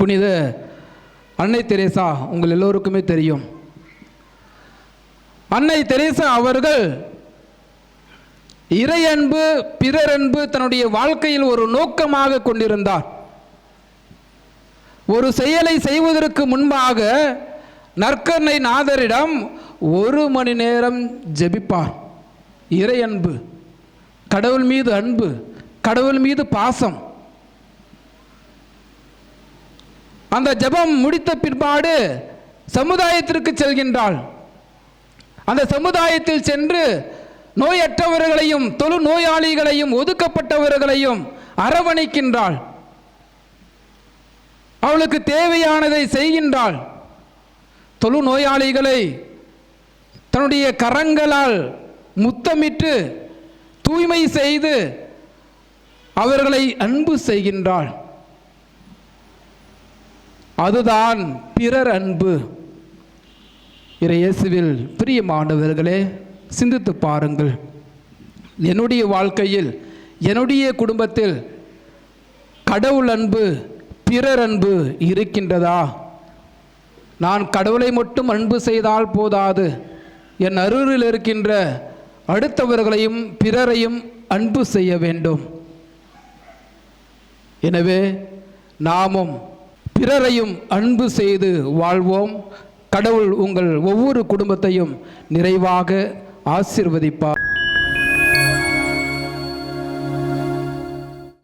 புனித அன்னை தெரேசா உங்கள் எல்லோருக்குமே தெரியும். அன்னை தெரேசா அவர்கள் இறையன்பு பிறரன்பு தன்னுடைய வாழ்க்கையில் ஒரு நோக்கமாக கொண்டிருந்தார். ஒரு செயலை செய்வதற்கு முன்பாக நற்கருணை நாதரிடம் 1 மணி நேரம் ஜெபிப்பார். இறையன்பு, கடவுள் மீது அன்பு, கடவுள் மீது பாசம். அந்த ஜெபம் முடித்த பிற்பாடு சமுதாயத்திற்கு செல்கின்றாள். அந்த சமுதாயத்தில் சென்று நோயற்றவர்களையும் தொழு நோயாளிகளையும் ஒதுக்கப்பட்டவர்களையும் அரவணைக்கின்றாள். அவளுக்கு தேவையானதை செய்கின்றாள். தொழு நோயாளிகளை தன்னுடைய கரங்களால் முத்தமிட்டு தூய்மை செய்து அவர்களை அன்பு செய்கின்றாள். அதுதான் பிறர் அன்பு. இயேசுவில் பிரியமானவர்களே, சிந்தித்து பாருங்கள். என்னுடைய வாழ்க்கையில், என்னுடைய குடும்பத்தில் கடவுள் அன்பு பிறர் அன்பு இருக்கின்றதா? நான் கடவுளை மட்டும் அன்பு செய்தால் போதாது, என் அருகில் இருக்கின்ற அடுத்தவர்களையும் பிறரையும் அன்பு செய்ய வேண்டும். எனவே நாமும் பிறரையும் அன்பு செய்து வாழ்வோம். கடவுள் உங்கள் ஒவ்வொரு குடும்பத்தையும் நிறைவாக ஆசீர்வதிப்பார்.